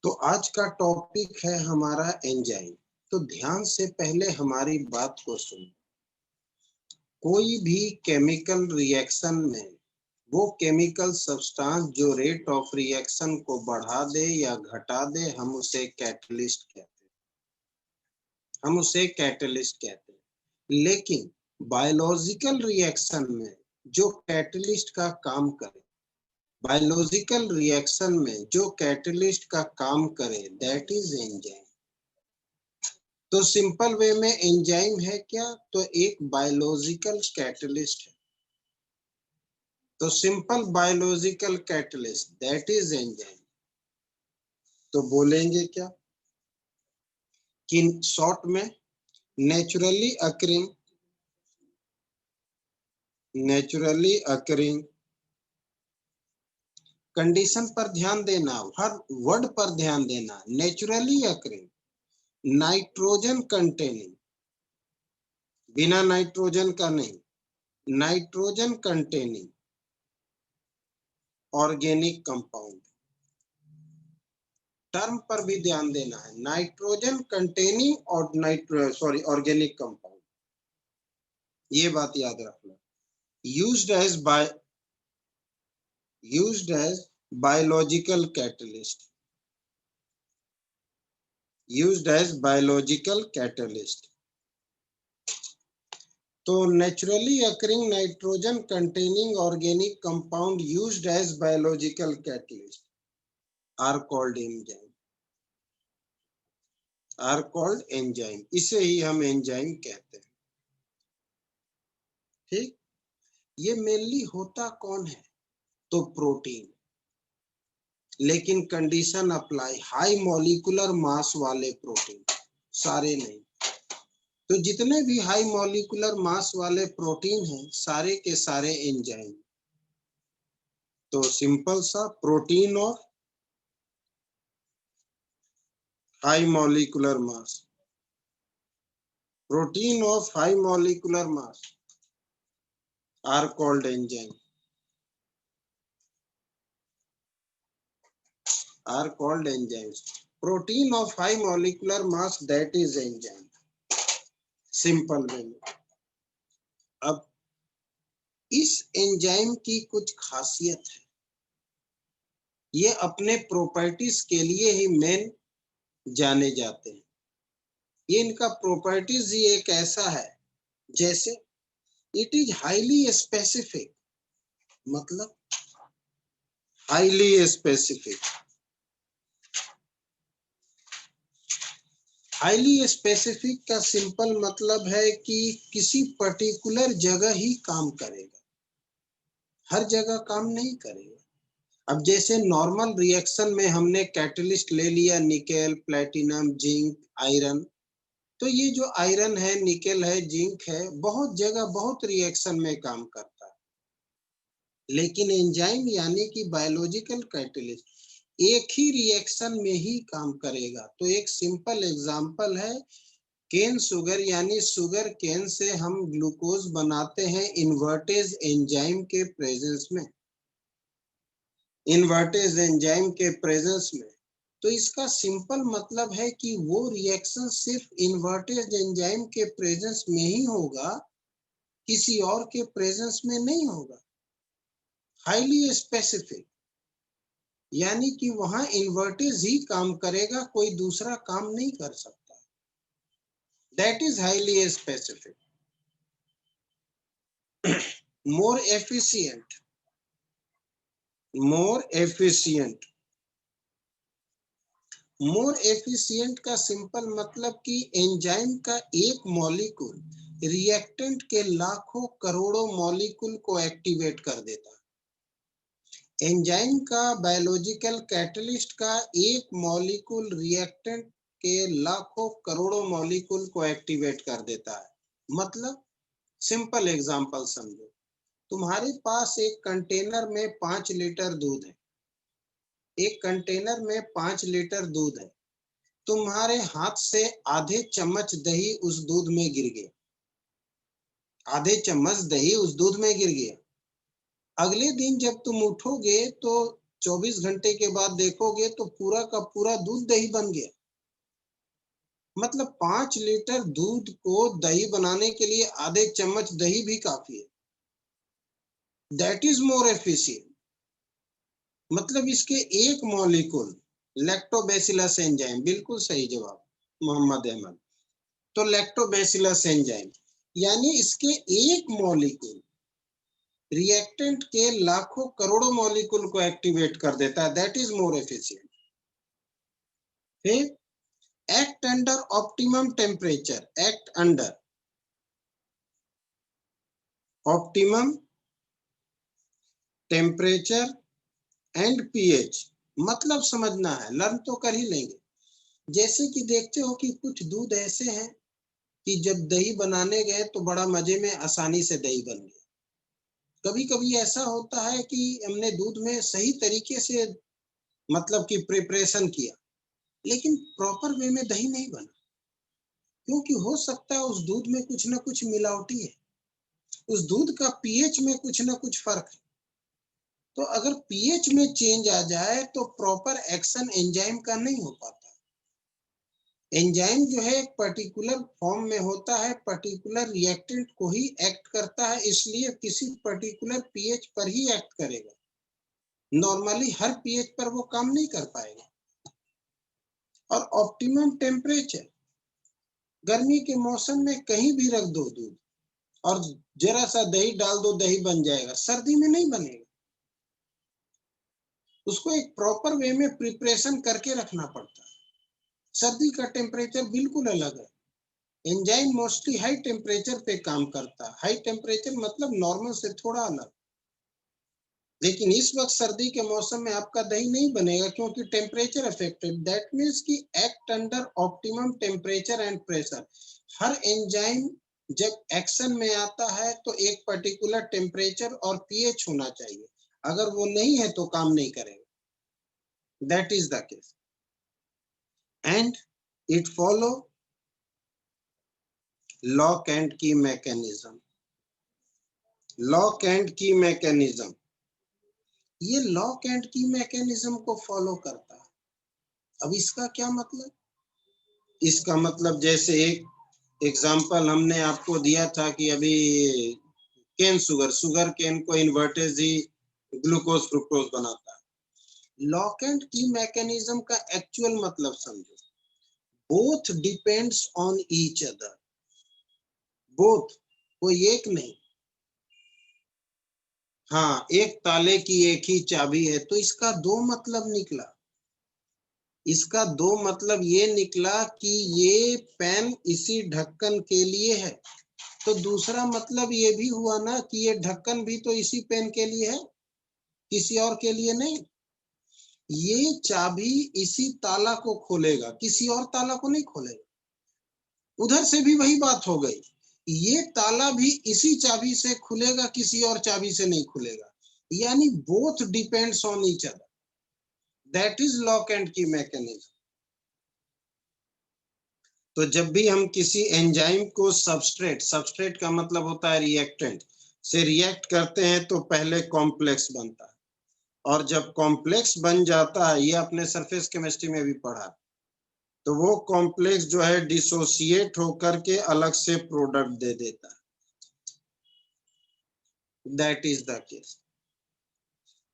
तो आज का टॉपिक है हमारा एंजाइम। तो ध्यान से पहले हमारी बात को सुनो। कोई भी केमिकल रिएक्शन में वो केमिकल सब्सटेंस जो रेट ऑफ रिएक्शन को बढ़ा दे या घटा दे, हम उसे कैटलिस्ट कहते हैं। लेकिन बायोलॉजिकल रिएक्शन में जो कैटलिस्ट का काम करे, दैट इज एंजाइम। तो सिंपल वे में एंजाइम है क्या? तो एक बायोलॉजिकल कैटलिस्ट है। तो simple biological catalyst that is enzyme. तो बोलेंगे क्या कि शॉर्ट में नेचुरली अकरिंग कंडीशन पर ध्यान देना, हर वर्ड पर ध्यान देना। नेचुरली अकरिंग नाइट्रोजन कंटेनिंग, बिना नाइट्रोजन का नहीं, nitrogen containing organic compound, term पर भी ध्यान देना है। नाइट्रोजन कंटेनिंग और ऑर्गेनिक कंपाउंड, ये बात याद रखना। Used as biological catalyst. तो naturally occurring nitrogen containing organic compound used as biological catalyst are called enzyme. इसे ही हम एंजाइम कहते हैं। ठीक, ये मेनली होता कौन है? तो प्रोटीन, लेकिन कंडीशन अप्लाई, हाई मॉलिक्यूलर मास वाले प्रोटीन, सारे नहीं। तो जितने भी हाई मॉलिक्यूलर मास वाले प्रोटीन हैं, सारे के सारे एंजाइम। तो सिंपल सा, प्रोटीन और high molecular mass, protein of high molecular mass are called enzyme, protein of high molecular mass that is enzyme, simple way में। अब इस एंजाइम की कुछ खासियत है, ये अपने प्रॉपर्टीज के लिए ही मेन जाने जाते हैं। ये इनका प्रॉपर्टीज ही एक ऐसा है, जैसे इट इज हाईली स्पेसिफिक, मतलब हाईली स्पेसिफिक का सिंपल मतलब है कि किसी पर्टिकुलर जगह ही काम करेगा, हर जगह काम नहीं करेगा। अब जैसे नॉर्मल रिएक्शन में हमने कैटलिस्ट ले लिया, निकेल, प्लेटिनम, जिंक, आयरन। तो ये जो आयरन है, निकेल है, जिंक है, बहुत जगह बहुत रिएक्शन में काम करता है। लेकिन एंजाइम यानी कि बायोलॉजिकल कैटलिस्ट एक ही रिएक्शन में ही काम करेगा। तो एक सिंपल एग्जांपल है केन शुगर, यानी शुगर केन से हम ग्लूकोज बनाते हैं इन्वर्टेज एंजाइम के प्रेजेंस में, तो इसका सिंपल मतलब है कि वो रिएक्शन सिर्फ इन्वर्टेज एंजाइम के प्रेजेंस में ही होगा, किसी और के प्रेजेंस में नहीं होगा। हाईली स्पेसिफिक यानी कि वहां इन्वर्टेज ही काम करेगा, कोई दूसरा काम नहीं कर सकता। That is highly specific. More efficient का सिंपल मतलब कि एंजाइम का एक मॉलिक्यूल रिएक्टेंट के लाखों करोड़ों मॉलिक्यूल को एक्टिवेट कर देता है। एंजाइम का, बायोलॉजिकल कैटलिस्ट का एक मॉलिक्यूल रिएक्टेंट के लाखों करोड़ों मॉलिक्यूल को एक्टिवेट कर देता है। मतलब सिंपल एग्जांपल समझो, तुम्हारे पास एक कंटेनर में 5 लीटर दूध है, तुम्हारे हाथ से आधे चम्मच दही उस दूध में गिर गया। अगले दिन जब तुम उठोगे तो 24 घंटे के बाद देखोगे तो पूरा का पूरा दूध दही बन गया। मतलब 5 लीटर दूध को दही बनाने के लिए आधे चम्मच दही भी काफी है। That is more efficient. मतलब इसके एक मॉलिक्यूल लैक्टोबैसिलस एंजाइम, बिल्कुल सही जवाब मोहम्मद अहमद। तो लैक्टोबैसिलस एंजाइम यानी इसके एक मॉलिक्यूल रिएक्टेंट के लाखों करोड़ों मॉलिक्यूल को एक्टिवेट कर देता है। That is more efficient. फिर act under optimum temperature, act under optimum temperature and pH. मतलब समझना है, लर्न तो कर ही लेंगे। जैसे कि देखते हो कि कुछ दूध ऐसे हैं कि जब दही बनाने गए तो बड़ा मजे में आसानी से दही बन गया। कभी कभी ऐसा होता है कि हमने दूध में सही तरीके से मतलब कि प्रिपरेशन किया, लेकिन प्रॉपर वे में दही नहीं बना, क्योंकि हो सकता है उस दूध में कुछ ना कुछ मिलावटी है, उस दूध का पीएच में कुछ ना कुछ फर्क है। तो अगर पीएच में चेंज आ जाए तो प्रॉपर एक्शन एंजाइम का नहीं हो पाता। एंजाइम जो है एक पर्टिकुलर फॉर्म में होता है, पर्टिकुलर रिएक्टेंट को ही एक्ट करता है, इसलिए किसी पर्टिकुलर पीएच पर ही एक्ट करेगा। नॉर्मली हर पीएच पर वो काम नहीं कर पाएगा। और ऑप्टिमम टेम्परेचर, गर्मी के मौसम में कहीं भी रख दो दूध और जरा सा दही डाल दो, दही बन जाएगा। सर्दी में नहीं बनेगा, उसको एक प्रॉपर वे में प्रिपरेशन करके रखना पड़ता है। सर्दी का टेम्परेचर बिल्कुल अलग है। एंजाइम मोस्टली हाई टेम्परेचर पे काम करता है। हाई टेम्परेचर मतलब नॉर्मल से थोड़ा अलग। लेकिन इस वक्त सर्दी के मौसम में आपका दही नहीं बनेगा क्योंकि टेम्परेचर अफेक्टेड। दैट मीन्स कि act under optimum temperature and pressure. Her enzyme जब एक्शन में आता है तो एक पर्टिकुलर टेम्परेचर और पीएच होना चाहिए। अगर वो नहीं है तो काम नहीं करेगा। That is the case and it follow lock and की मैकेनिज्म। लॉक एंड की मैकेनिज्म, ये लॉक एंड की मैकेनिज्म को फॉलो करता है। अब इसका क्या मतलब? इसका मतलब जैसे एक एग्जांपल हमने आपको दिया था कि अभी केन शुगर केन को इन्वर्टेज ही ग्लूकोज फ्रुक्टोज बनाता है। लॉक एंड की मैकेनिज्म का एक्चुअल मतलब समझो। Both depends on each other. Both, कोई एक नहीं। हाँ, एक ताले की एक ही चाबी है, तो इसका दो मतलब निकला। इसका दो मतलब ये निकला कि ये पेन इसी ढक्कन के लिए है, तो दूसरा मतलब ये भी हुआ ना कि ये ढक्कन भी तो इसी पेन के लिए है, किसी और के लिए नहीं। ये चाबी इसी ताला को खोलेगा, किसी और ताला को नहीं खोलेगा। उधर से भी वही बात हो गई, ये ताला भी इसी चाबी से खुलेगा, किसी और चाबी से नहीं खुलेगा। यानी both depends on each other. That is lock and की मैकेनिज्म। तो जब भी हम किसी एंजाइम को सबस्ट्रेट, सबस्ट्रेट का मतलब होता है रिएक्टेंट, से रिएक्ट करते हैं तो पहले कॉम्प्लेक्स बनता है, और जब कॉम्प्लेक्स बन जाता है, ये अपने सरफेस केमिस्ट्री में भी पढ़ा, तो वो कॉम्प्लेक्स जो है डिसोसिएट होकर के अलग से प्रोडक्ट दे देता है। That is the case.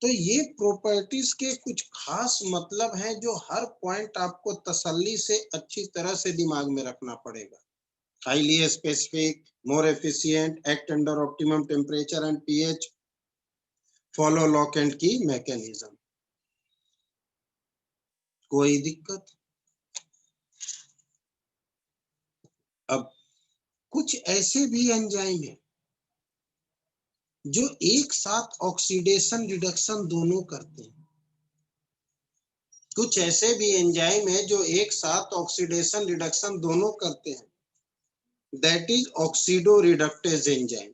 तो ये प्रॉपर्टीज के कुछ खास मतलब हैं जो हर पॉइंट आपको तसल्ली से अच्छी तरह से दिमाग में रखना पड़ेगा। highly specific, more efficient, act under optimum temperature and pH, follow lock and key mechanism। कोई दिक्कत? अब कुछ ऐसे भी एंजाइम हैं जो एक साथ ऑक्सीडेशन रिडक्शन दोनों करते हैं। कुछ ऐसे भी एंजाइम है जो एक साथ ऑक्सीडेशन रिडक्शन दोनों करते हैं। That is oxido reductase enzyme.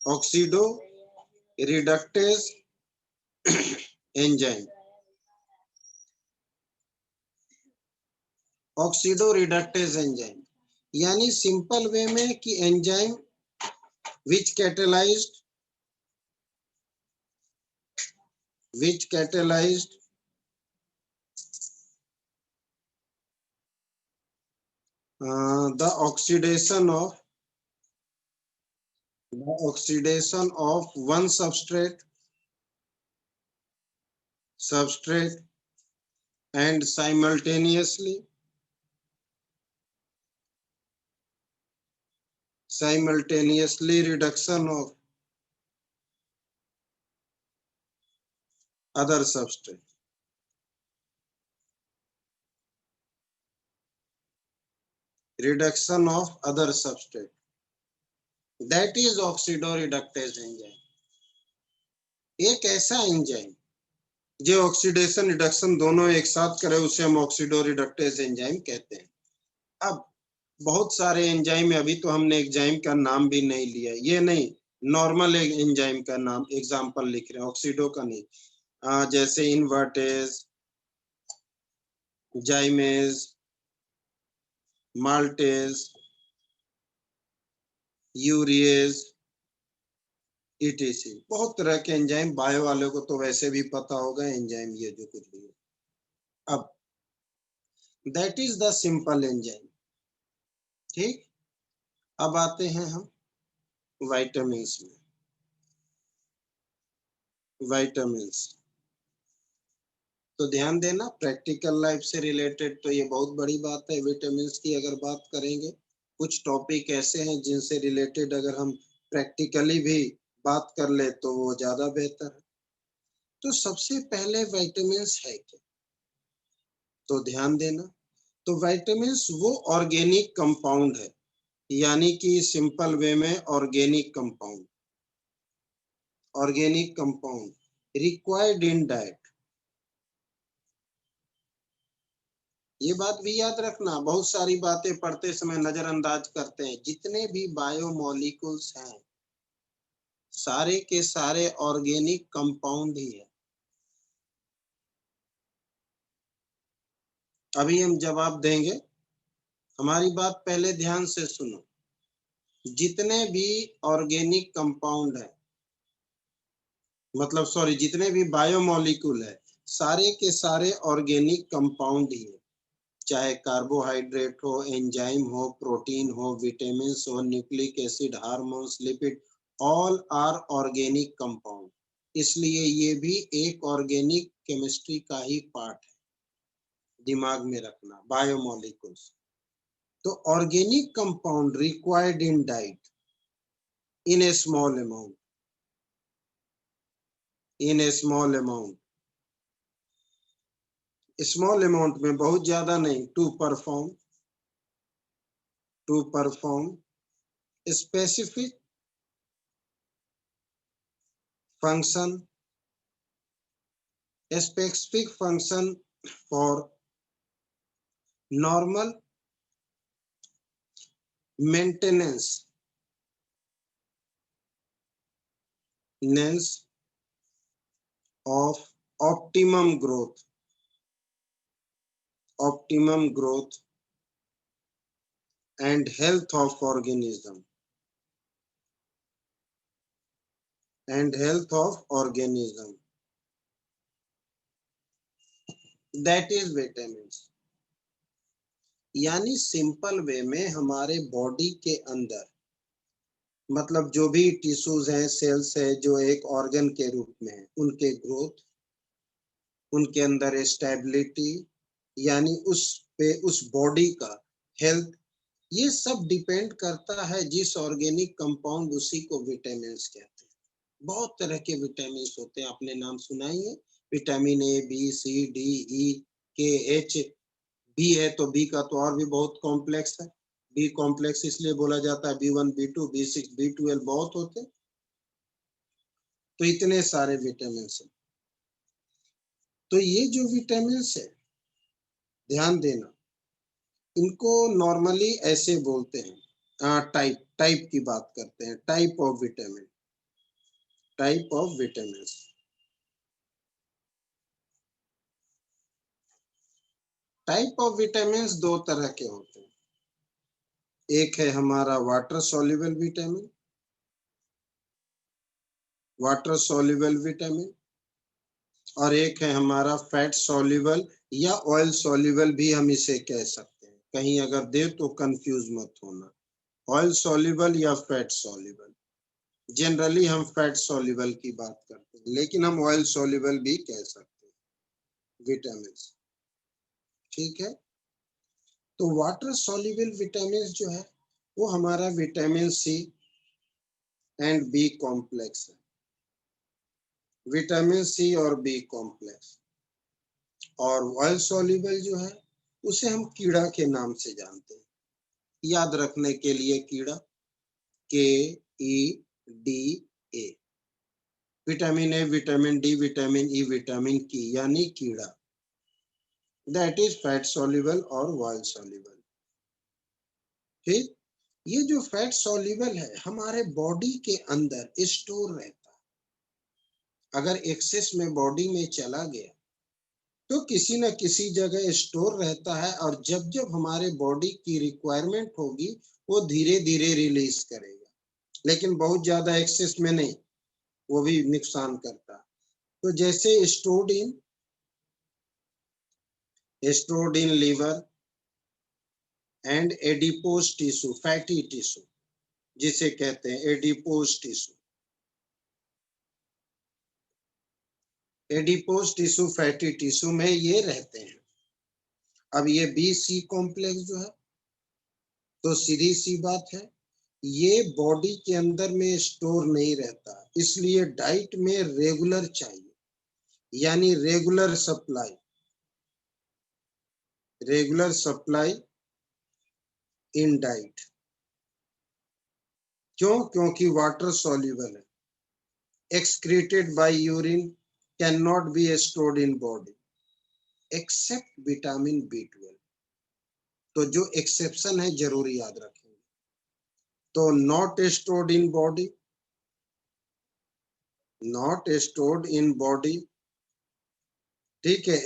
Oxido reductase enzyme, oxido reductase enzyme यानी सिंपल वे में कि enzyme which catalyzed which catalyzed the oxidation of one substrate and simultaneously reduction of other substrate. Reduction of other substrate. That is oxidoreductase enzyme. एक ऐसा enzyme जो oxidation reduction दोनों एक साथ करे उसे हम ऑक्सीडोरिडक्टेज एंजाइम कहते हैं। अब बहुत सारे एंजाइम है, अभी तो हमने एंजाइम का नाम भी नहीं लिया, ये नहीं, नॉर्मल एंजाइम का नाम एग्जांपल लिख रहे हैं, ऑक्सीडो का नहीं। जैसे इन्वर्टेज, जाइमेज, माल्टेज, यूरिएज, ईटीसी, बहुत तरह के एंजाइम, बायो वाले को तो वैसे भी पता होगा एंजाइम ये जो कुछ भी है। अब that is the simple enzyme. ठीक, अब आते हैं हम विटामिन्स में। विटामिन्स तो ध्यान देना, प्रैक्टिकल लाइफ से रिलेटेड तो ये बहुत बड़ी बात है। विटामिन्स की अगर बात करेंगे, कुछ टॉपिक ऐसे हैं जिनसे रिलेटेड अगर हम प्रैक्टिकली भी बात कर ले तो वो ज्यादा बेहतर है। तो सबसे पहले विटामिन्स है क्या, तो ध्यान देना, तो विटामिन्स वो ऑर्गेनिक कंपाउंड है, यानी कि सिंपल वे में organic compound required in diet. ये बात भी याद रखना, बहुत सारी बातें पढ़ते समय नजरअंदाज करते हैं। जितने भी बायोमोलिक्यूल्स हैं सारे के सारे ऑर्गेनिक कंपाउंड ही है। अभी हम जवाब देंगे, हमारी बात पहले ध्यान से सुनो। जितने भी ऑर्गेनिक कंपाउंड है, मतलब सॉरी, जितने भी बायोमोलिक्यूल है सारे के सारे ऑर्गेनिक कंपाउंड ही है, चाहे कार्बोहाइड्रेट हो, एंजाइम हो, प्रोटीन हो, विटामिन हो, nucleic acid, hormones, lipid, all are organic compound. इसलिए ये भी एक ऑर्गेनिक केमिस्ट्री का ही पार्ट है, दिमाग में रखना, बायोमोलिक्यूल्स। तो organic compound required in diet in a small amount, small amount में, बहुत ज्यादा नहीं, to perform specific function for normal maintenance of optimum growth and health of organism that is vitamins। यानी सिंपल वे में हमारे body के अंदर, मतलब जो भी टिश्यूज हैं, सेल्स है जो एक ऑर्गन के रूप में है, उनके ग्रोथ, उनके अंदर स्टेबिलिटी, यानी उस बॉडी का हेल्थ, ये सब डिपेंड करता है जिस ऑर्गेनिक कंपाउंड, उसी को विटामिन्स कहते हैं। बहुत तरह के विटामिन्स होते हैं, आपने नाम सुना ही है, vitamin A, B, C, D, E, K, H. B है तो बी का तो और भी बहुत कॉम्प्लेक्स है, बी कॉम्प्लेक्स इसलिए बोला जाता है, B1, B2, B6, B12 बहुत होते हैं। तो इतने सारे विटामिन है। तो ये जो विटामिन है, ध्यान देना, इनको नॉर्मली ऐसे बोलते हैं, टाइप की बात करते हैं, type of vitamin. Type of vitamin दो तरह के होते हैं। एक है हमारा वाटर सॉल्युबल विटामिन, और एक है हमारा फैट सॉल्युबल या ऑयल सॉल्युबल भी हम इसे कह सकते हैं। कहीं अगर दे तो कंफ्यूज मत होना, ऑयल सॉल्युबल या फैट सॉल्युबल। जनरली हम फैट सॉल्युबल की बात करते हैं, लेकिन हम ऑयल सॉल्युबल भी कह सकते हैं विटामिन। ठीक है, तो वाटर सॉल्युबल विटामिन जो है वो हमारा vitamin C and B complex है, विटामिन सी और बी कॉम्प्लेक्स। और ऑयल सॉल्युबल जो है उसे हम कीड़ा के नाम से जानते हैं, याद रखने के लिए कीड़ा, के E D A. Vitamin A, vitamin D, vitamin E, vitamin की यानी कीड़ा, दैट इज फैट सॉल्युबल और ऑयल सॉल्युबल। ठीक, ये जो फैट सॉल्युबल है हमारे बॉडी के अंदर स्टोर रहता है, अगर एक्सेस में बॉडी में चला गया तो किसी न किसी जगह स्टोर रहता है, और जब जब हमारे बॉडी की रिक्वायरमेंट होगी वो धीरे धीरे रिलीज करेगा, लेकिन बहुत ज्यादा एक्सेस में नहीं, वो भी नुकसान करता है। तो जैसे stored in liver and adipose tissue, fatty tissue जिसे कहते हैं adipose tissue. Adipose tissue fatty tissue में ये रहते हैं। अब ये बी सी कॉम्प्लेक्स जो है, तो सीधी सी बात है ये बॉडी के अंदर में स्टोर नहीं रहता, इसलिए डाइट में रेगुलर चाहिए, यानी रेगुलर सप्लाई इन डाइट। क्यों? क्योंकि वाटर सॉल्युबल है, excreted by urine, cannot be stored in body except vitamin B12। तो जो एक्सेप्शन है जरूर याद रखेंगे। तो नॉट स्टोर्ड इन बॉडी, ठीक है,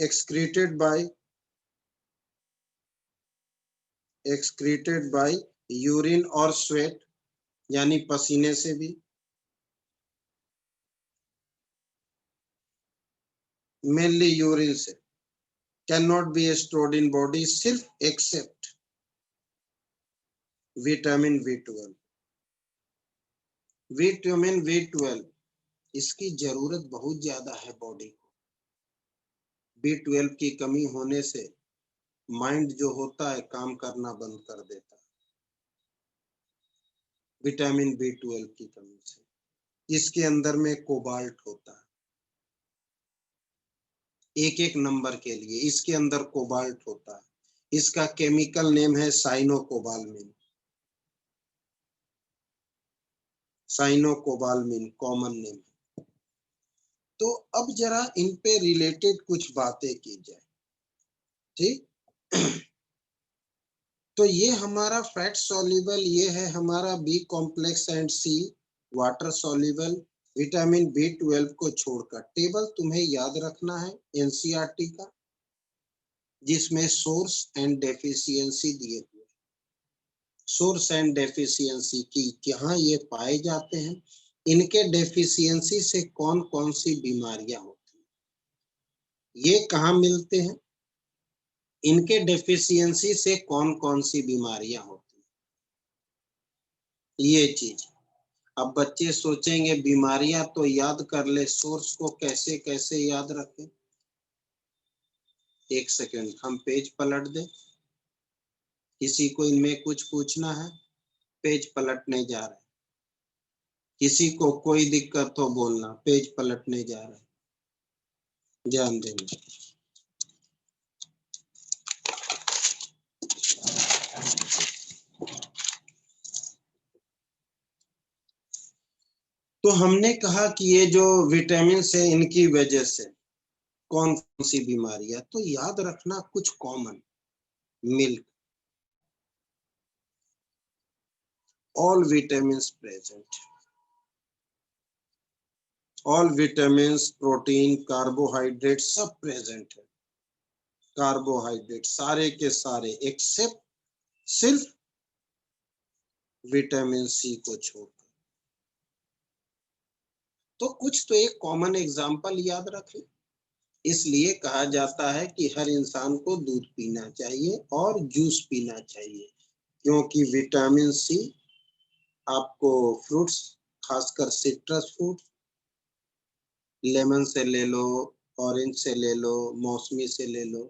एक्सक्रीटेड बाय यूरिन और स्वेट, यानी पसीने से भी, मेनली यूरिन से, can not be stored in body सिर्फ except vitamin B12। Vitamin B12 इसकी जरूरत बहुत ज्यादा है बॉडी को। B12 की कमी होने से माइंड जो होता है काम करना बंद कर देता है, विटामिन B12 की कमी से। इसके अंदर में कोबाल्ट होता है, एक एक नंबर के लिए इसके अंदर कोबाल्ट होता है, इसका केमिकल नेम है साइनोकोबाल्मिन, साइनोकोबाल्मिन कॉमन नेम है। तो अब जरा इन पे रिलेटेड कुछ बातें की जाए। ठीक, तो ये हमारा फैट सॉल्युबल, ये है हमारा B complex and C water soluble. Vitamin B12 को छोड़कर टेबल तुम्हें याद रखना है एनसीईआरटी का, जिसमें सोर्स एंड डेफिशिएंसी दिए हुए, सोर्स एंड डेफिशिएंसी की कहाँ ये पाए जाते हैं, इनके डेफिशिएंसी से कौन कौन सी बीमारियां होती हैं, ये कहाँ मिलते हैं, इनके डेफिशिएंसी से कौन कौन सी बीमारियां होती हैं, ये चीज। अब बच्चे सोचेंगे बीमारियां तो याद कर ले, सोर्स को कैसे कैसे याद रखें। एक सेकंड हम पेज पलट दे, किसी को इनमें कुछ पूछना है, पेज पलटने जा रहे हैं, किसी को कोई दिक्कत हो बोलना, पेज पलटने जा रहे हैं, ध्यान देना। तो हमने कहा कि ये जो विटामिन है इनकी वजह से कौन कौन सी बीमारियां, तो याद रखना कुछ common, milk, all vitamin present, all vitamin, protein, carbohydrate सब प्रेजेंट है, कार्बोहाइड्रेट सारे के सारे एक्सेप्ट सिर्फ विटामिन सी को छोड़कर। तो कुछ तो एक कॉमन एग्जांपल याद रखें, इसलिए कहा जाता है कि हर इंसान को दूध पीना चाहिए और जूस पीना चाहिए, क्योंकि विटामिन सी आपको फ्रूट्स, खासकर सिट्रस फ्रूट, लेमन से ले लो, ऑरेंज से ले लो, मौसमी से ले लो,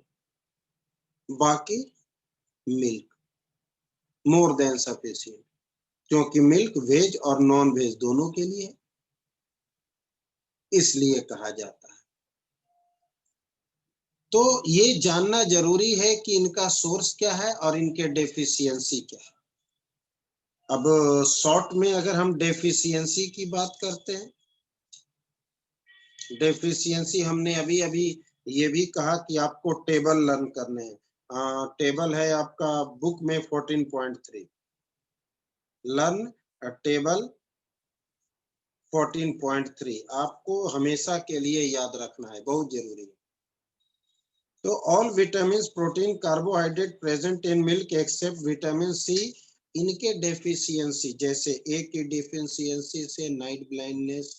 बाकी मिल्क मोर देन सफिशिएंट, क्योंकि मिल्क वेज और नॉन वेज दोनों के लिए, इसलिए कहा जाता है। तो ये जानना जरूरी है कि इनका सोर्स क्या है और इनके डेफिशिएंसी क्या है। अब शॉर्ट में अगर हम डेफिशिएंसी की बात करते हैं, डेफिशिएंसी हमने अभी अभी ये भी कहा कि आपको टेबल लर्न करने हैं। टेबल है आपका बुक में 14.3, लर्न टेबल 14.3 आपको हमेशा के लिए याद रखना है, बहुत जरूरी है। तो all vitamin, protein, carbohydrate present in milk except vitamin C, इनके डेफिशिएंसी, जैसे ए की डेफिशिएंसी से नाइट ब्लाइंडनेस,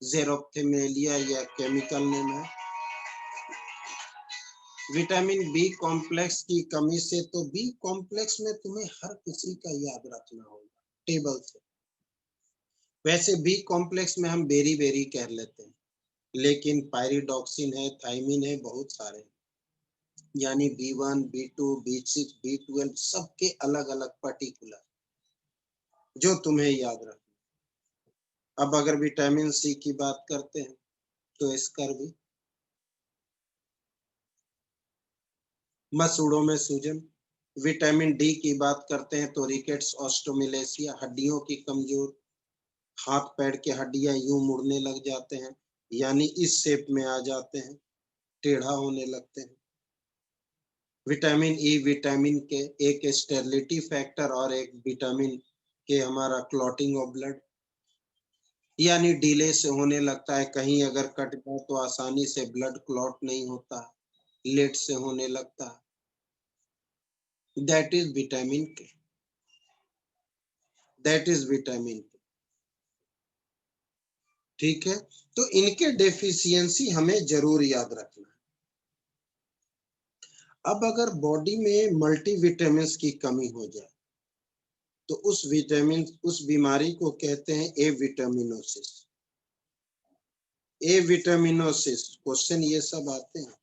जेरोप्थेमेलिया या केमिकल नेम है। विटामिन बी कॉम्प्लेक्स की कमी से, तो बी कॉम्प्लेक्स में तुम्हें हर किसी का याद रखना होगा टेबल से। वैसे बी कॉम्प्लेक्स में हम बेरी बेरी कह लेते हैं, लेकिन पायरिडॉक्सिन है, थायमिन है, बहुत सारे, यानी B1, B2, B6, B12 सबके अलग अलग पर्टिकुलर, जो तुम्हें याद रखना। अब अगर विटामिन सी की बात करते हैं तो स्कर्वी, मसूड़ों में सूजन। विटामिन डी की बात करते हैं तो रिकेट्स, ऑस्टोमिलेसिया, हड्डियों की कमजोर, हाथ पैर के हड्डियां यूं मुड़ने लग जाते हैं, यानी इस शेप में आ जाते हैं, टेढ़ा होने लगते हैं। विटामिन ई, विटामिन के एक स्टेरिलिटी फैक्टर और एक विटामिन के हमारा क्लॉटिंग ऑफ ब्लड, यानी डिले से होने लगता है, कहीं अगर कट गया तो आसानी से ब्लड क्लॉट नहीं होता, लेट से होने लगता है। दैट इज विटामिन के, दैट इज विटामिन के, ठीक है। तो इनके डेफिशिएंसी हमें जरूर याद रखना है। अब अगर बॉडी में मल्टीविटामिन की कमी हो जाए तो उस विटामिन, उस बीमारी को कहते हैं ए विटामिनोसिस। ए विटामिनोसिस क्वेश्चन ये सब आते हैं,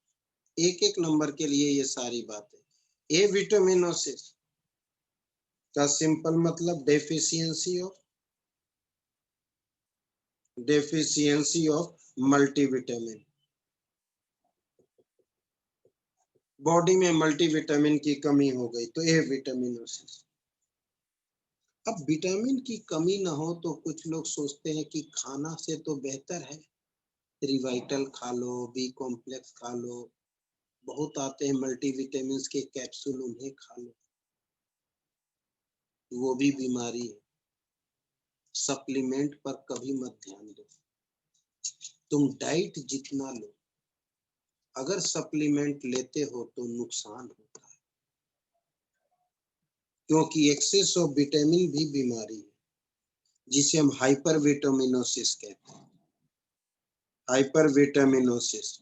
एक एक नंबर के लिए ये सारी बातें। ए विटामिनोसिस का सिंपल मतलब डेफिशिएंसी ऑफ मल्टीविटामिन। बॉडी में मल्टीविटामिन की कमी हो गई तो ए विटामिनोसिस। अब विटामिन की कमी ना हो तो कुछ लोग सोचते हैं कि खाना से तो बेहतर है, रिवाइटल खा लो, बी कॉम्प्लेक्स खा लो, बहुत आते हैं मल्टीविटामिन के कैप्सूल, उन्हें खा लो, वो भी बीमारी है। सप्लीमेंट पर कभी मत ध्यान दो, तुम डाइट जितना लो, अगर सप्लीमेंट लेते हो तो नुकसान होता है, क्योंकि एक्सेस ऑफ विटामिन भी बीमारी है, जिसे हम हाइपर विटामिनोसिस कहते हैं। हाइपर विटामिनोसिस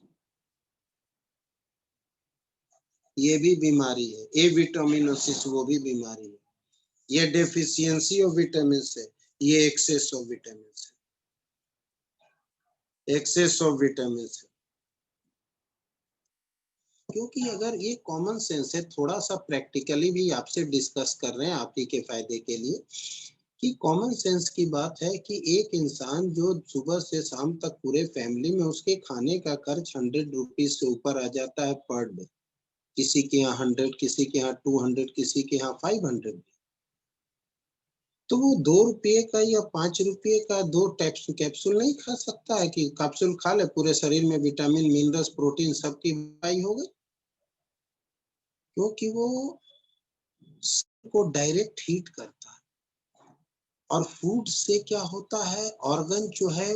ये भी बीमारी है, ए विटामिनोसिस वो भी बीमारी है। ये डेफिशिएंसी ऑफ विटामिन है, ये एक्सेस ऑफ विटामिन है, एक्सेस ऑफ विटामिन है। क्योंकि अगर ये कॉमन सेंस है, थोड़ा सा प्रैक्टिकली भी आपसे डिस्कस कर रहे हैं आप ही के फायदे के लिए, कि कॉमन सेंस की बात है कि एक इंसान जो सुबह से शाम तक पूरे फैमिली में उसके खाने का खर्च 100 रुपीज से ऊपर आ जाता है पर डे, किसी के यहाँ 100, किसी के यहाँ 200, किसी के यहाँ 500, तो वो 2 रुपये का या 5 रुपये का 2 कैप्सूल नहीं खा सकता है कि कैप्सूल खा ले पूरे शरीर में विटामिन, मिनरल्स, प्रोटीन सबकी भरपाई हो गई, क्योंकि वो को डायरेक्ट हीट करता है। और फूड से क्या होता है, ऑर्गन जो है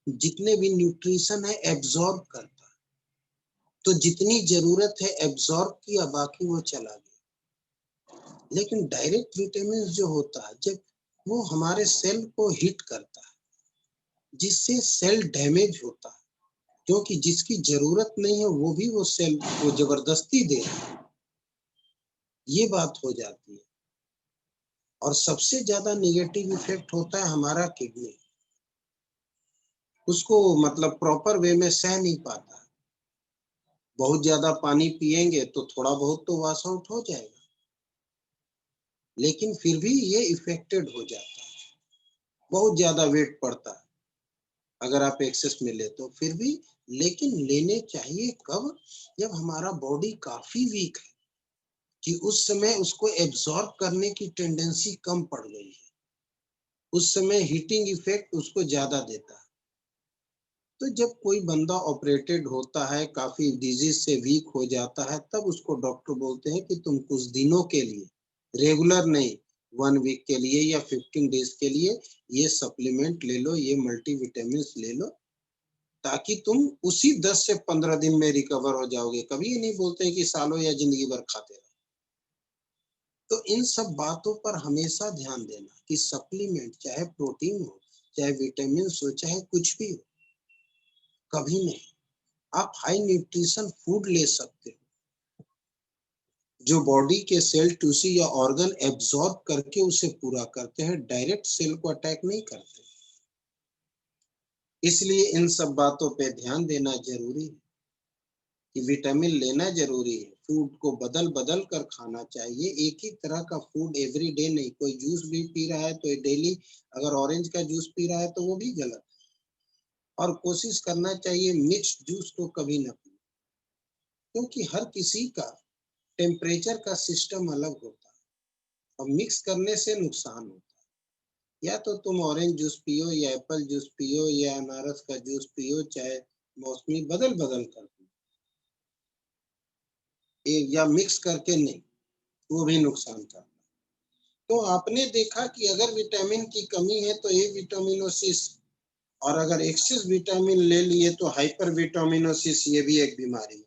जितने भी न्यूट्रिशन है एब्जॉर्ब करता है, तो जितनी जरूरत है एब्जॉर्ब किया, बाकी वो चला गया। लेकिन डायरेक्ट विटामिन जो होता है, जब वो हमारे सेल को हिट करता है, जिससे सेल डैमेज होता है, क्योंकि जिसकी जरूरत नहीं है वो भी वो सेल को जबरदस्ती दे रहा है, ये बात हो जाती है। और सबसे ज्यादा निगेटिव इफेक्ट होता है हमारा किडनी, उसको मतलब प्रॉपर वे में सह नहीं पाता। बहुत ज्यादा पानी पिएंगे तो थोड़ा बहुत तो वॉश आउट हो जाएगा, लेकिन फिर भी ये इफेक्टेड हो जाता है। बहुत ज्यादा वेट पड़ता है अगर आप एक्सेस में ले तो फिर भी, लेकिन लेने चाहिए कब? जब हमारा बॉडी काफी वीक है कि उस समय उसको एब्जॉर्ब करने की टेंडेंसी कम पड़ गई है, उस समय हीटिंग इफेक्ट उसको ज्यादा देता है। तो जब कोई बंदा ऑपरेटेड होता है, काफी डिजीज से वीक हो जाता है, तब उसको डॉक्टर बोलते हैं कि तुम कुछ दिनों के लिए, रेगुलर नहीं, 1 वीक के लिए या 15 डेज के लिए ये सप्लीमेंट ले लो, ये मल्टीविटामिन ले लो, ताकि तुम उसी 10 से 15 दिन में रिकवर हो जाओगे। कभी ये नहीं बोलते हैं कि सालों या जिंदगी भर खाते रहो। तो इन सब बातों पर हमेशा ध्यान देना कि सप्लीमेंट, चाहे प्रोटीन हो, चाहे विटामिन हो, चाहे कुछ भी हो, कभी नहीं। आप हाई न्यूट्रिशन फूड ले सकते हो जो बॉडी के सेल, टिश्यू या ऑर्गन एब्जॉर्ब करके उसे पूरा करते हैं, डायरेक्ट सेल को अटैक नहीं करते। इसलिए इन सब बातों पे ध्यान देना जरूरी है कि विटामिन लेना जरूरी है। फूड को बदल बदल कर खाना चाहिए, एक ही तरह का फूड एवरी डे नहीं। कोई जूस भी पी रहा है तो डेली अगर ऑरेंज का जूस पी रहा है तो वो भी गलत है। और कोशिश करना चाहिए मिक्स्ड जूस को कभी ना पिए, क्योंकि हर किसी का टेम्परेचर का सिस्टम अलग होता है और मिक्स करने से नुकसान होता है। या तो तुम ऑरेंज जूस पियो या एप्पल जूस पियो या अनारस का जूस पियो, चाहे मौसमी, बदल बदल कर पियो, या मिक्स करके नहीं, वो भी नुकसान करता है। तो आपने देखा कि अगर विटामिन की कमी है तो ए विटामिनोसिस, और अगर एक्सेस विटामिन ले लिए तो हाइपर विटामिनोसिस, ये भी एक बीमारी है।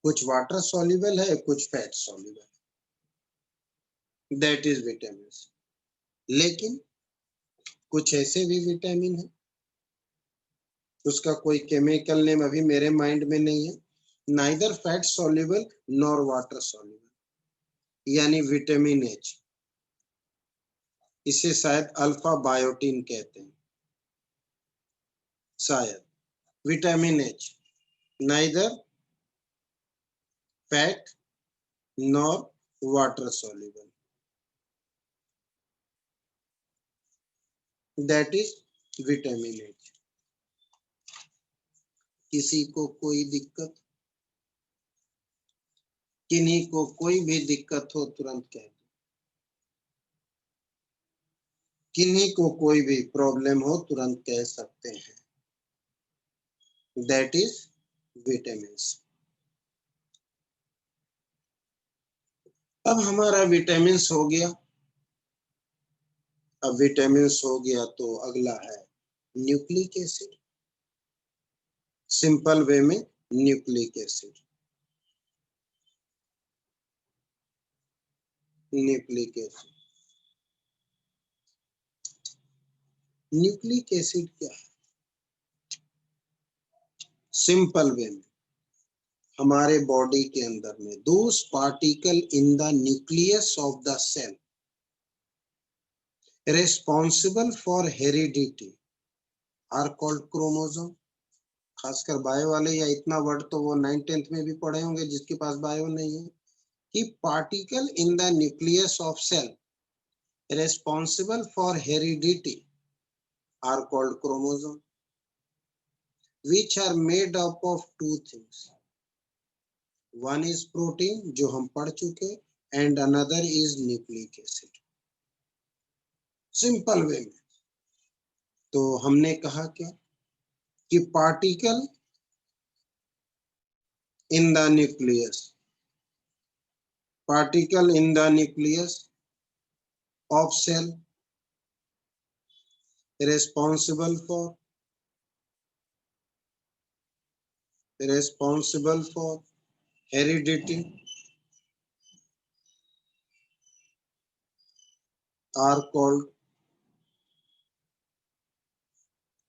कुछ वाटर सॉल्युबल है, कुछ फैट सॉल्युबल है, दैट इज विटामिन। लेकिन कुछ ऐसे भी विटामिन है, उसका कोई केमिकल नेम अभी मेरे माइंड में नहीं है, neither fat soluble nor water soluble, यानी विटामिन एच। इसे शायद अल्फा बायोटिन कहते हैं, शायद। Vitamin H neither fat nor water soluble, that is vitamin H. किसी को कोई दिक्कत, किन्हीं को कोई भी दिक्कत हो तुरंत कह दो, किन्हीं को कोई भी प्रॉब्लम हो तुरंत कह सकते हैं, दैट इज विटामिन। अब हमारा विटामिन हो गया। अब विटामिन हो गया तो अगला है न्यूक्लिक एसिड। सिंपल वे में nucleic acid, nucleic acid. Nucleic acid क्या है? सिंपल वे में हमारे बॉडी के अंदर में those particle in the nucleus of the cell responsible for heredity are called chromosome। खासकर बायो वाले, या इतना वर्ड तो वो 9th-10th में भी पढ़े होंगे जिसके पास बायो नहीं है, कि particle in the nucleus of cell responsible for heredity are called chromosome, which are made up of two things. One is protein, जो हम पढ़ चुके, and another is nucleic acid। Simple way में तो हमने कहा क्या कि particle in the nucleus, particle in the nucleus of cell responsible for heredity are called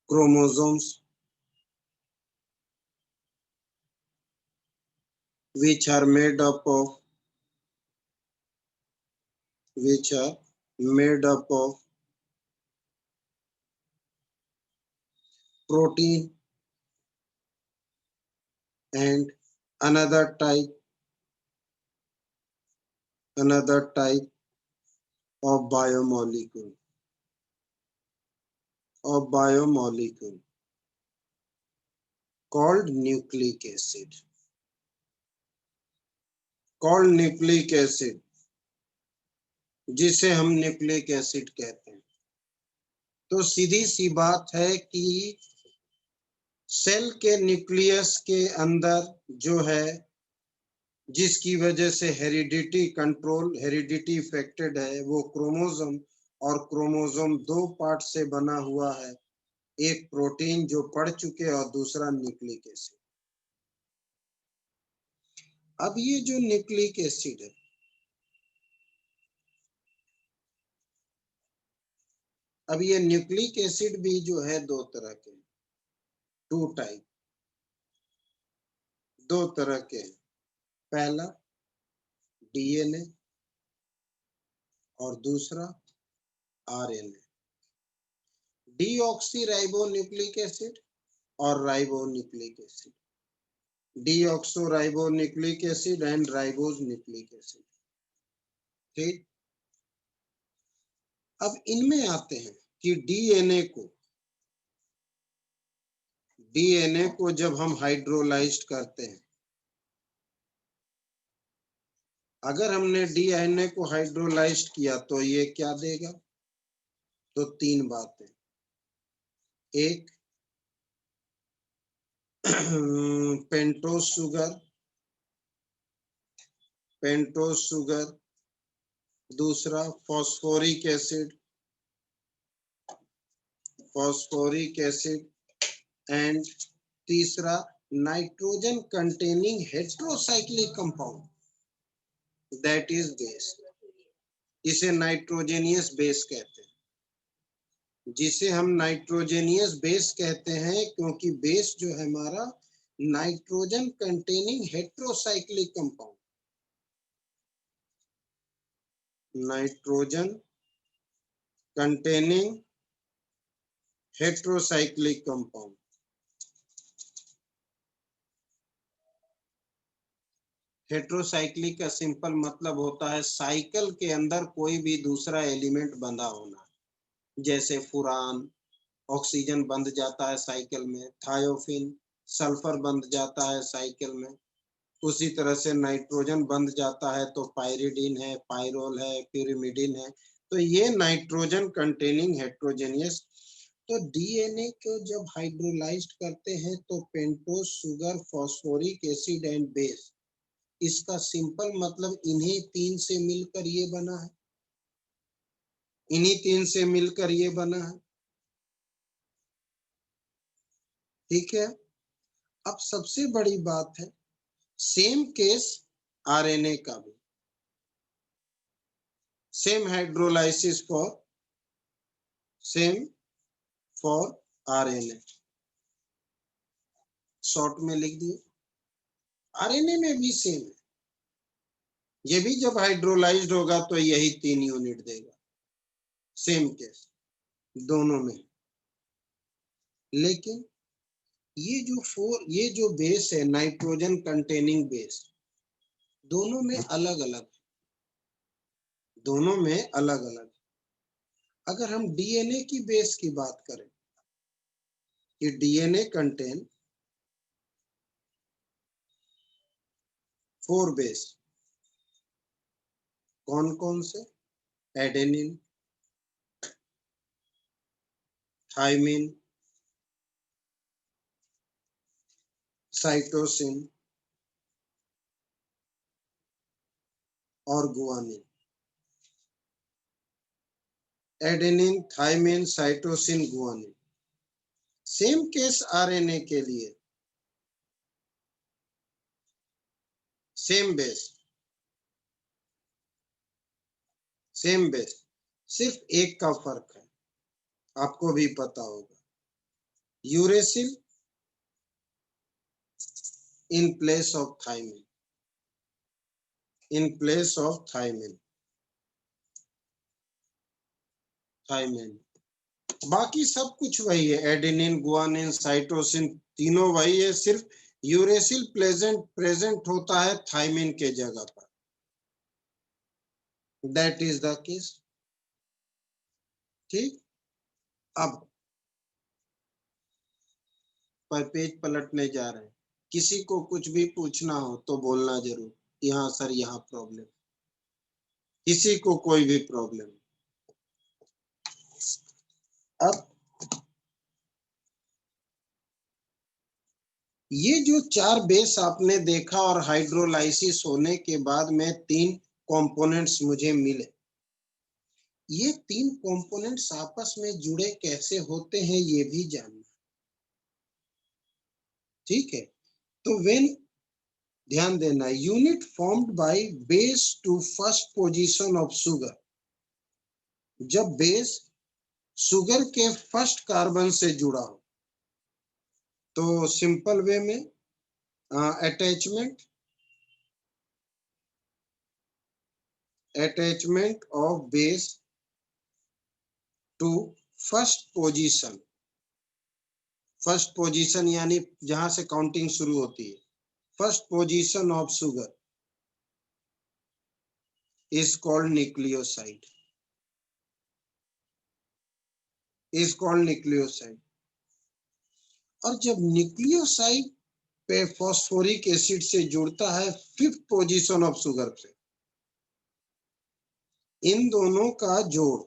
chromosomes, which are made up of protein and another type of biomolecule called nucleic acid, जिसे हम nucleic acid कहते हैं। तो सीधी सी बात है कि cell के nucleus के अंदर जो है, जिसकी वजह से हेरिडिटी इफेक्टेड है, वो क्रोमोसोम, और क्रोमोसोम दो पार्ट से बना हुआ है, एक प्रोटीन जो पढ़ चुके और दूसरा न्यूक्लिक एसिड। अब ये जो न्यूक्लिक एसिड है, अब ये न्यूक्लिक एसिड भी जो है दो तरह के, दो तरह के हैं। पहला डीएनए और दूसरा आरएनए, डीऑक्सीराइबोन्यूक्लिक एसिड और ribonucleic acid, deoxyribonucleic acid and ribonucleic acid. ठीक, अब इनमें आते हैं कि डीएनए को जब हम हाइड्रोलाइज्ड करते हैं, अगर हमने डीएनए को हाइड्रोलाइज्ड किया तो ये क्या देगा? तो तीन बातें, एक पेंटोस शुगर, दूसरा फॉस्फोरिक एसिड एंड तीसरा nitrogen containing heterocyclic compound, that is base. इसे नाइट्रोजेनियस बेस कहते हैं, जिसे हम नाइट्रोजेनियस बेस कहते हैं क्योंकि बेस जो है हमारा nitrogen containing heterocyclic compound, nitrogen containing heterocyclic compound. Heterocyclic का सिंपल मतलब होता है साइकिल के अंदर कोई भी दूसरा एलिमेंट बंधा होना। जैसे फुरान, ऑक्सीजन बंध जाता है साइकिल में, थायोफिन, सल्फर बंध जाता है साइकिल में, उसी तरह से नाइट्रोजन बंध जाता है तो पायरिडीन है, पायरोल है, pyrimidine है। तो ये नाइट्रोजन कंटेनिंग हेटेरोजेनियस। तो डीएनए को जब हाइड्रोलाइज्ड करते हैं तो pentose sugar, phosphoric acid and base, इसका सिंपल मतलब इन्हीं तीन से मिलकर ये बना है, ठीक है। अब सबसे बड़ी बात है, सेम केस आरएनए का भी, same hydrolysis for RNA, short में लिख दिए। आरएनए में भी सेम है, ये भी जब हाइड्रोलाइज्ड होगा तो यही 3 यूनिट देगा, सेम केस दोनों में। लेकिन ये जो बेस है नाइट्रोजन कंटेनिंग बेस, दोनों में अलग अलग। अगर हम डीएनए की बेस की बात करें कि डीएनए कंटेन 4 बेस, कौन कौन से? एडेनिन, थाइमिन, साइटोसिन और guanine. Adenine, thymine, cytosine, guanine. Same case RNA के लिए सेम बेस, सिर्फ एक का फर्क है, आपको भी पता होगा, uracil in place of thymine. In place of thymine. बाकी सब कुछ वही है, एडेनिन, गुआनिन, साइटोसिन, तीनों वही है, सिर्फ यूरेसिल प्रेजेंट होता है थायमिन के जगह पर। That is the case. ठीक, अब पर पेज पलटने जा रहे हैं। किसी को कुछ भी पूछना हो तो बोलना जरूर, यहाँ सर यहाँ प्रॉब्लम, किसी को कोई भी प्रॉब्लम। अब ये जो 4 बेस आपने देखा और हाइड्रोलाइसिस होने के बाद में 3 कंपोनेंट्स मुझे मिले, ये 3 कंपोनेंट्स आपस में जुड़े कैसे होते हैं ये भी जानना। ठीक है, तो व्हेन, ध्यान देना, unit formed by base to first position of sugar, जब बेस शुगर के फर्स्ट कार्बन से जुड़ा हो तो सिंपल वे में attachment of base to first position, first position यानी जहां से काउंटिंग शुरू होती है, first position of sugar is called nucleoside, is called nucleoside. और जब न्यूक्लियोसाइड पे फॉस्फोरिक एसिड से जुड़ता है फिफ्थ पोजीशन ऑफ शुगर पे, इन दोनों का जोड़,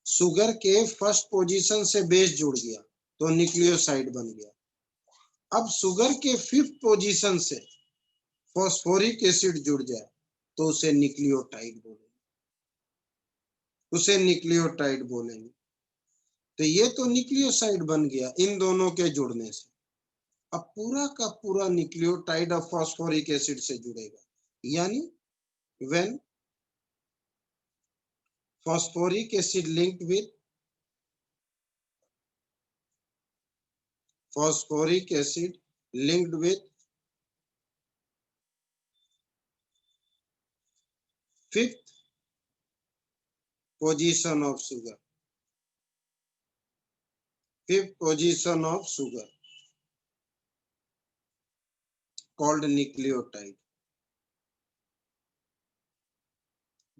शुगर के फर्स्ट पोजीशन से बेस जुड़ गया तो न्यूक्लियोसाइड बन गया। अब शुगर के फिफ्थ पोजीशन से फॉस्फोरिक एसिड जुड़ जाए तो उसे न्यूक्लियोटाइड बोलेंगे, उसे न्यूक्लियोटाइड बोलेंगे। तो ये तो न्यूक्लियोसाइड बन गया इन दोनों के जुड़ने से। अब पूरा का पूरा न्यूक्लियोटाइड अब फॉस्फोरिक एसिड से जुड़ेगा, यानी when phosphoric acid linked with phosphoric acid linked with fifth position of sugar, fifth position of sugar called nucleotide,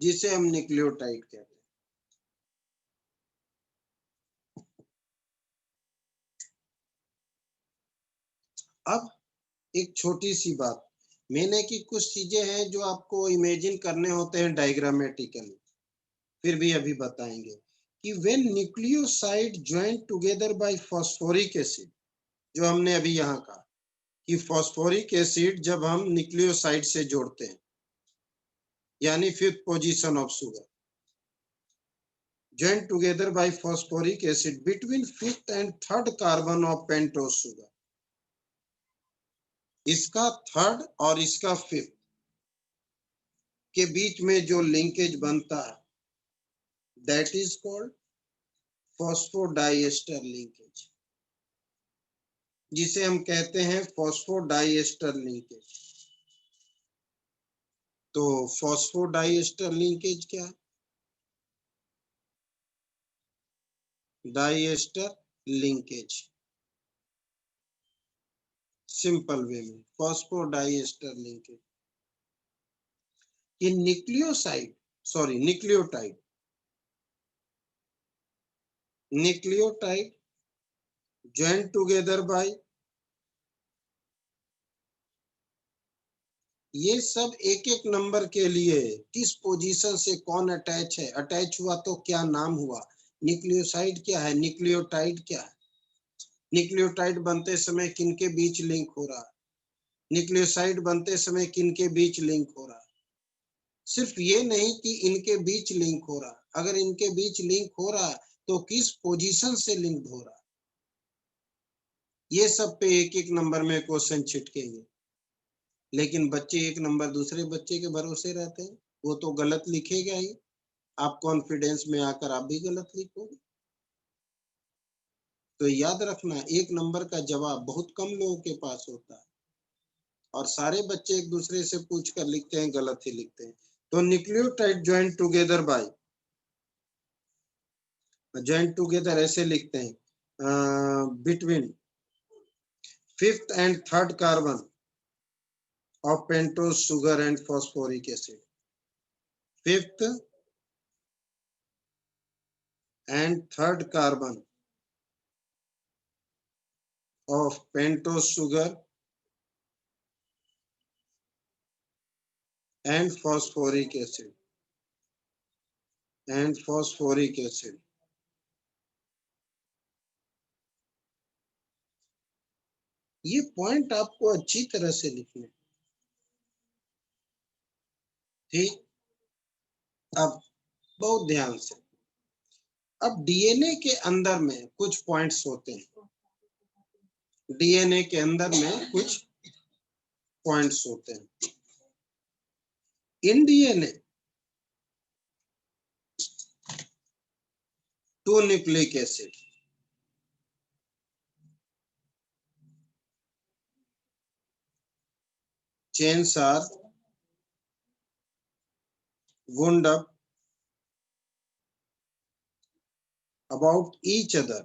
जिसे हम न्यूक्लियोटाइड कहते हैं। अब एक छोटी सी बात, मैंने की कुछ चीजें हैं जो आपको इमेजिन करने होते हैं डायग्रामेटिकली, फिर भी अभी बताएंगे कि when nucleoside join together by phosphoric acid, जो हमने अभी यहाँ कहा कि फॉस्फोरिक एसिड जब हम न्यूक्लियोसाइड से जोड़ते हैं यानी fifth position of sugar, joined together by phosphoric acid between fifth and third carbon of pentose sugar, इसका थर्ड और इसका फिफ्थ के बीच में जो लिंकेज बनता है that is called phosphodiester linkage, जिसे हम कहते हैं फॉस्फोडाइएस्टर लिंकेज। तो फॉस्फोडाइएस्टर लिंकेज क्या है? डाइएस्टर लिंकेज, सिंपल वे में फॉस्फोडाइएस्टर लिंकेज। ये न्यूक्लियोटाइड joined together by, ये सब एक एक नंबर के लिए किस पोजीशन से कौन अटैच है, अटैच हुआ तो क्या नाम हुआ, न्यूक्लियोसाइड क्या है, न्यूक्लियोटाइड क्या है, न्यूक्लियोटाइड बनते समय किन के बीच लिंक हो रहा है, न्यूक्लियोसाइड बनते समय किन के बीच लिंक हो रहा है। सिर्फ ये नहीं कि इनके बीच लिंक हो रहा, अगर इनके बीच लिंक हो रहा तो किस पोजीशन से लिंक हो रहा, ये सब पे एक एक नंबर में क्वेश्चन छिटकेंगे। लेकिन बच्चे एक नंबर दूसरे बच्चे के भरोसे रहते हैं, वो तो गलत लिखेगा ही, आप कॉन्फिडेंस में आकर आप भी गलत लिखोगे। तो याद रखना एक नंबर का जवाब बहुत कम लोगों के पास होता है और सारे बच्चे एक दूसरे से पूछ कर लिखते हैं, गलत ही लिखते हैं। तो nucleotide join together by, join together ऐसे लिखते हैं between 5th and 3rd carbon of pentose sugar and phosphoric acid. 5th and 3rd carbon of pentose sugar and phosphoric acid and phosphoric acid. ये पॉइंट आपको अच्छी तरह से लिखने, ठीक। अब बहुत ध्यान से, अब डीएनए के अंदर में कुछ पॉइंट्स होते हैं, डीएनए के अंदर में कुछ पॉइंट्स होते हैं। In DNA 2 nucleic acid, chains are wound up about each other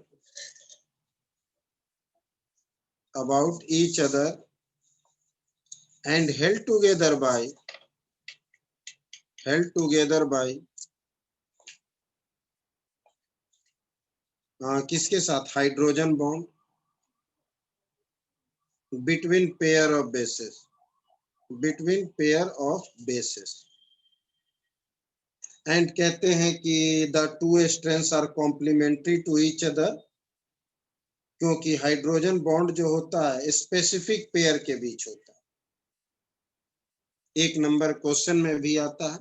and held together by किसके साथ, hydrogen bond between pair of bases, and कहते हैं कि the two strands are complementary to each other, क्योंकि hydrogen bond जो होता है specific pair के बीच होता है। 1 नंबर क्वेश्चन में भी आता है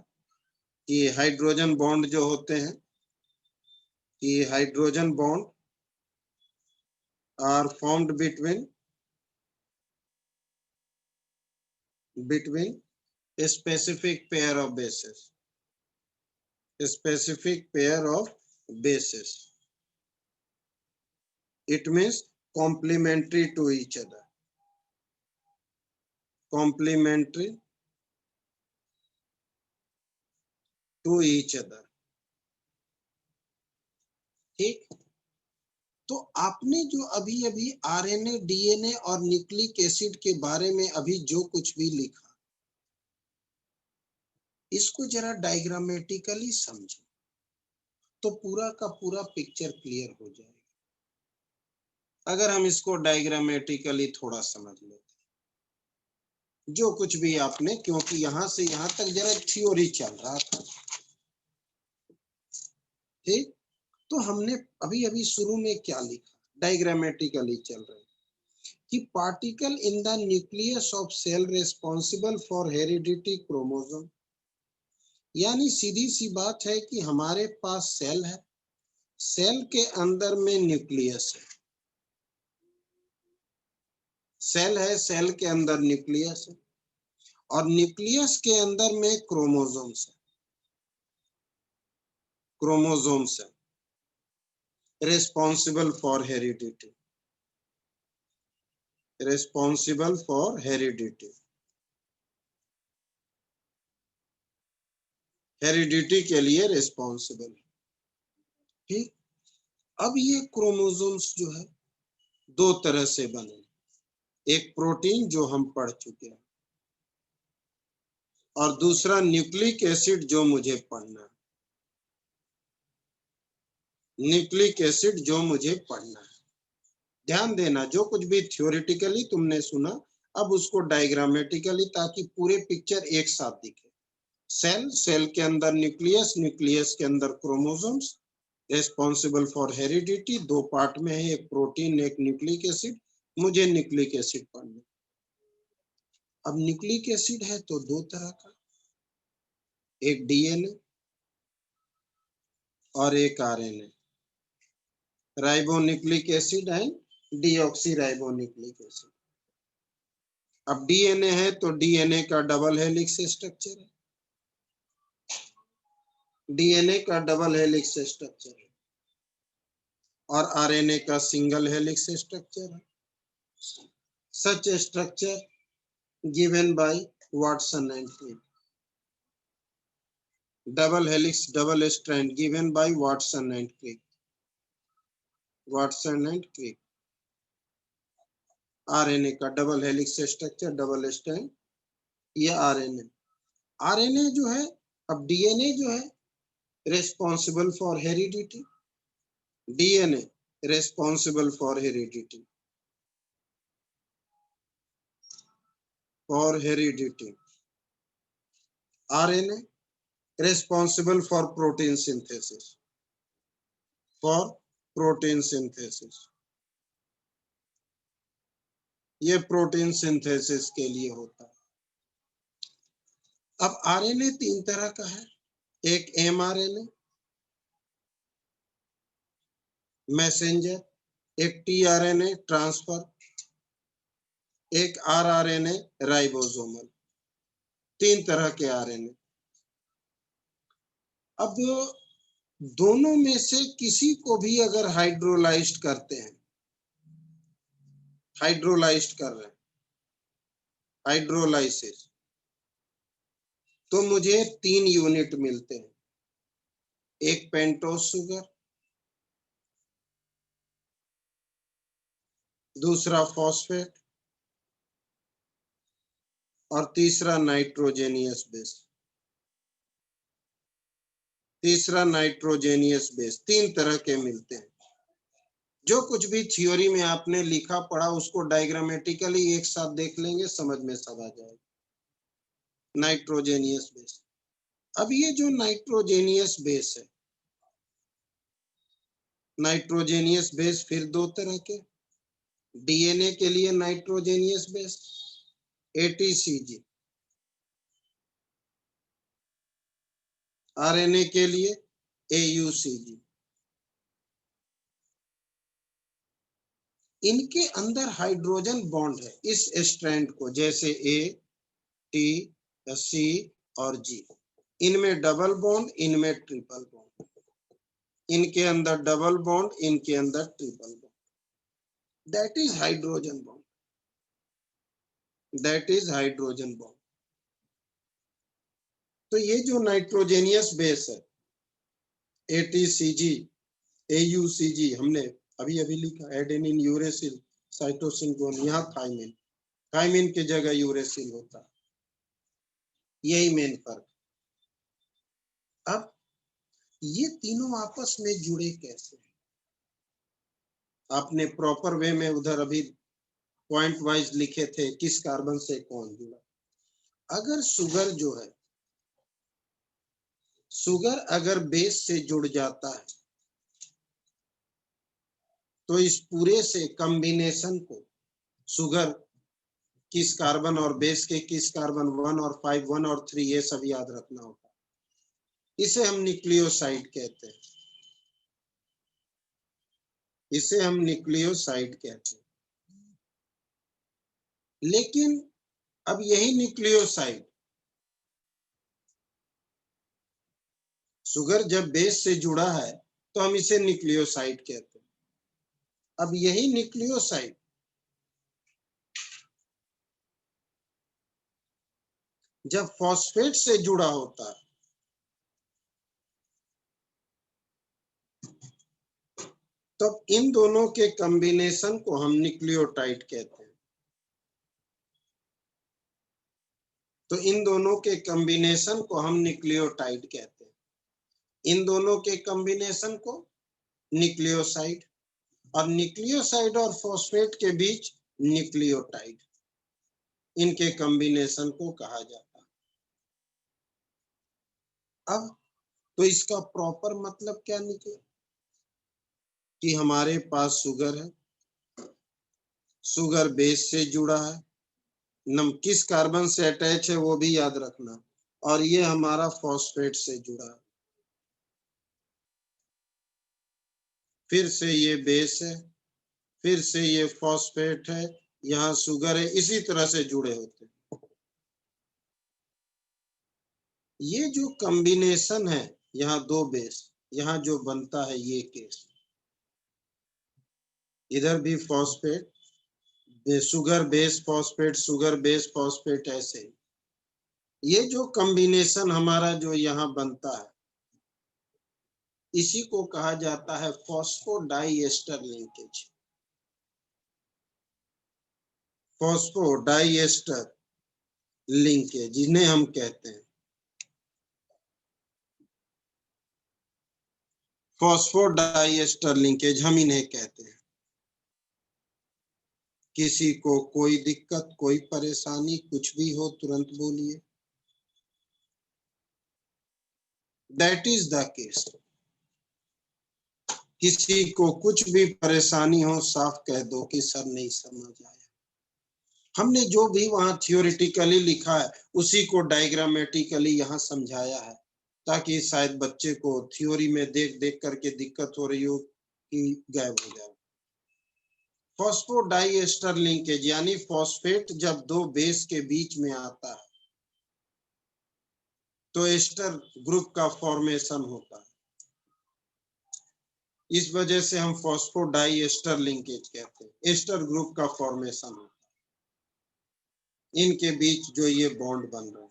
कि हाइड्रोजन बॉन्ड जो होते हैं, कि hydrogen bond are formed between specific pair of bases, it means complementary to each other, ठीक। तो आपने जो अभी अभी आरएनए, डीएनए और न्यूक्लिक एसिड के बारे में अभी जो कुछ भी लिखा, इसको जरा डायग्रामेटिकली समझो तो पूरा का पूरा पिक्चर क्लियर हो जाएगा। अगर हम इसको डायग्रामेटिकली थोड़ा समझ लेते, जो कुछ भी आपने, क्योंकि यहां से यहां तक जरा थ्योरी चल रहा था, ठीक। तो हमने अभी अभी शुरू में क्या लिखा, डायग्रामेटिकली चल रहा है कि particle in the nucleus of cell responsible for heredity chromosome, यानी सीधी सी बात है कि हमारे पास सेल है, सेल के अंदर में न्यूक्लियस है, सेल के अंदर न्यूक्लियस है, और न्यूक्लियस के अंदर में क्रोमोसोम्स है रिस्पॉन्सिबल फॉर हेरिडिटी, हेरिडिटी के लिए रिस्पॉन्सिबल, ठीक। अब ये क्रोमोसोम्स जो है 2 तरह से बने, एक प्रोटीन जो हम पढ़ चुके हैं, और दूसरा न्यूक्लिक एसिड जो मुझे पढ़ना है, ध्यान देना, जो कुछ भी थ्योरेटिकली तुमने सुना, अब उसको डायग्रामेटिकली, ताकि पूरे पिक्चर एक साथ दिखे। सेल के अंदर न्यूक्लियस के अंदर chromosomes responsible for heredity, 2 part में है, एक प्रोटीन एक न्यूक्लिक एसिड, मुझे न्यूक्लिक एसिड पढ़ना। अब न्यूक्लिक एसिड है तो 2 तरह का, एक डीएनए और एक RNA, ribonucleic acid and deoxy acid. अब डीएनए है तो डीएनए का डबल हेलिक्स स्ट्रक्चर है, और आरएनए का सिंगल हेलिक्स स्ट्रक्चर है। सच structure given by Watson and Crick. Double helix, double strand given by Watson and Crick. Watson and Crick. RNA का double helix structure, double strand, ये RNA. RNA जो है, अब DNA जो है responsible for heredity, DNA responsible for heredity, for heredity. RNA responsible for protein synthesis, for protein synthesis। ये protein synthesis के लिए होता है। अब आरएनए तीन तरह का है, एक एमआरएनए मैसेंजर, एक टीआरएनए ट्रांसफर, एक आरआरएनए राइबोसोमल। तीन तरह के आरएनए। अब दोनों में से किसी को भी अगर हाइड्रोलाइज्ड करते हैं, हाइड्रोलाइज्ड कर रहे हैं, हाइड्रोलाइसिस, तो मुझे 3 यूनिट मिलते हैं, एक पेंटोस शुगर, दूसरा फॉस्फेट और तीसरा नाइट्रोजेनियस बेस। तीसरा नाइट्रोजेनियस बेस। 3 तरह के मिलते हैं। जो कुछ भी थ्योरी में आपने लिखा पढ़ा उसको डायग्रामेटिकली एक साथ देख लेंगे, समझ में सब आ जाएगा। नाइट्रोजेनियस बेस। अब ये जो नाइट्रोजेनियस बेस है, नाइट्रोजेनियस बेस फिर 2 तरह के। डीएनए के लिए नाइट्रोजेनियस बेस ATCG, आरएनए के लिए AUCG। इनके अंदर हाइड्रोजन बॉन्ड है इस स्ट्रैंड को, जैसे A, T, C और G। इनमें डबल बॉन्ड, इनमें ट्रिपल बॉन्ड। इनके अंदर डबल बॉन्ड, इनके अंदर triple bond. That is hydrogen bond, that is hydrogen bond. तो ये जो नाइट्रोजेनियस बेस है ATCG, AUCG, हमने अभी अभी लिखा एडेनिन यूरेसिल साइटोसिन गुआनिन, यहाँ थाइमिन, थाइमिन की जगह यूरेसिल होता है। यही मेन फर्क। अब ये तीनों आपस में जुड़े कैसे? आपने प्रॉपर वे में उधर अभी पॉइंट वाइज लिखे थे किस कार्बन से कौन जुड़ा। अगर शुगर जो है, शुगर अगर बेस से जुड़ जाता है तो इस पूरे से कॉम्बिनेशन को, शुगर किस कार्बन और बेस के किस कार्बन 1 और 5, 1 और 3, ये सब याद रखना होता है। इसे हम न्यूक्लियोसाइड कहते हैं, इसे हम न्यूक्लियोसाइड कहते हैं। लेकिन अब यही न्यूक्लियोसाइड, शुगर जब बेस से जुड़ा है तो हम इसे न्यूक्लियोसाइड कहते हैं। अब यही न्यूक्लियोसाइड जब फॉस्फेट से जुड़ा होता है तो इन दोनों के कॉम्बिनेशन को हम न्यूक्लियोटाइड कहते हैं। तो इन दोनों के कॉम्बिनेशन को हम न्यूक्लियोटाइड कहते हैं। इन दोनों के कॉम्बिनेशन को न्यूक्लियोसाइड, और न्यूक्लियोसाइड और फॉस्फेट के बीच न्यूक्लियोटाइड, इनके कॉम्बिनेशन को कहा जाता है। अब तो इसका प्रॉपर मतलब क्या निकला कि हमारे पास शुगर है, शुगर बेस से जुड़ा है, किस कार्बन से अटैच है वो भी याद रखना, और ये हमारा फॉस्फेट से जुड़ा है। फिर से ये बेस है, फिर से ये फॉस्फेट है, यहाँ शुगर है, इसी तरह से जुड़े होते हैं। ये जो कॉम्बिनेशन है, यहाँ 2 बेस, यहाँ जो बनता है ये केस, इधर भी phosphate, sugar base phosphate, sugar base phosphate, ऐसे ये जो कॉम्बिनेशन हमारा जो यहाँ बनता है इसी को कहा जाता है फॉस्फोडाइएस्टर लिंकेज। फॉस्फोडाइएस्टर लिंकेज इन्हें हम कहते हैं, फॉस्फोडाइएस्टर लिंकेज हम इन्हें कहते हैं। किसी को कोई दिक्कत, कोई परेशानी, कुछ भी हो तुरंत बोलिए। That is the case. किसी को कुछ भी परेशानी हो साफ कह दो कि सर नहीं समझ आया। हमने जो भी वहां थियोरिटिकली लिखा है उसी को डायग्रामेटिकली यहाँ समझाया है, ताकि शायद बच्चे को थ्योरी में देख देख करके दिक्कत हो रही हो कि गायब हो जाए। फॉस्फोडाइएस्टर लिंकेज यानी फॉस्फेट जब दो बेस के बीच में आता है तो एस्टर ग्रुप का फॉर्मेशन होता है। इस वजह से हम फॉस्फोडाइएस्टर लिंकेज कहते हैं, एस्टर ग्रुप का फॉर्मेशन होता है। इनके बीच जो ये बॉन्ड बन रहा है,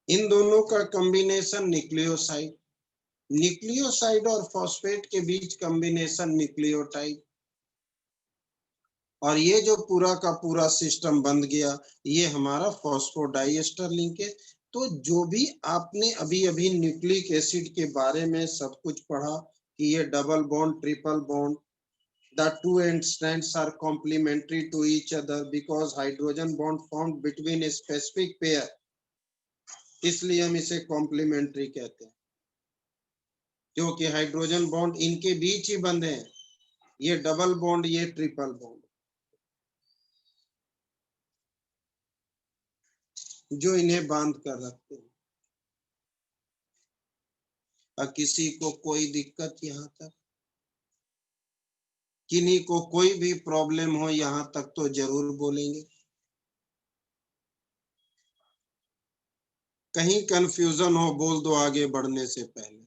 इन दोनों का कॉम्बिनेशन न्यूक्लियोसाइड, न्यूक्लियोसाइड और फॉस्फेट के बीच कॉम्बिनेशन न्यूक्लियोटाइड, और ये जो पूरा का पूरा सिस्टम बन गया ये हमारा फॉस्फोडाइएस्टर लिंकेज। तो जो भी आपने अभी अभी न्यूक्लिक एसिड के बारे में सब कुछ पढ़ा कि ये double bond, triple bond, the two end strands are complementary to each other because hydrogen bond formed between a specific pair, इसलिए हम इसे कॉम्प्लीमेंट्री कहते हैं, क्योंकि हाइड्रोजन बॉन्ड इनके बीच ही बंधे हैं, ये डबल बॉन्ड, ये ट्रिपल बॉन्ड, जो इन्हें बांध कर रखते हैं। और किसी को कोई दिक्कत यहाँ तक, किन्हीं को कोई भी प्रॉब्लम हो यहाँ तक तो जरूर बोलेंगे। कहीं कंफ्यूजन हो बोल दो आगे बढ़ने से पहले।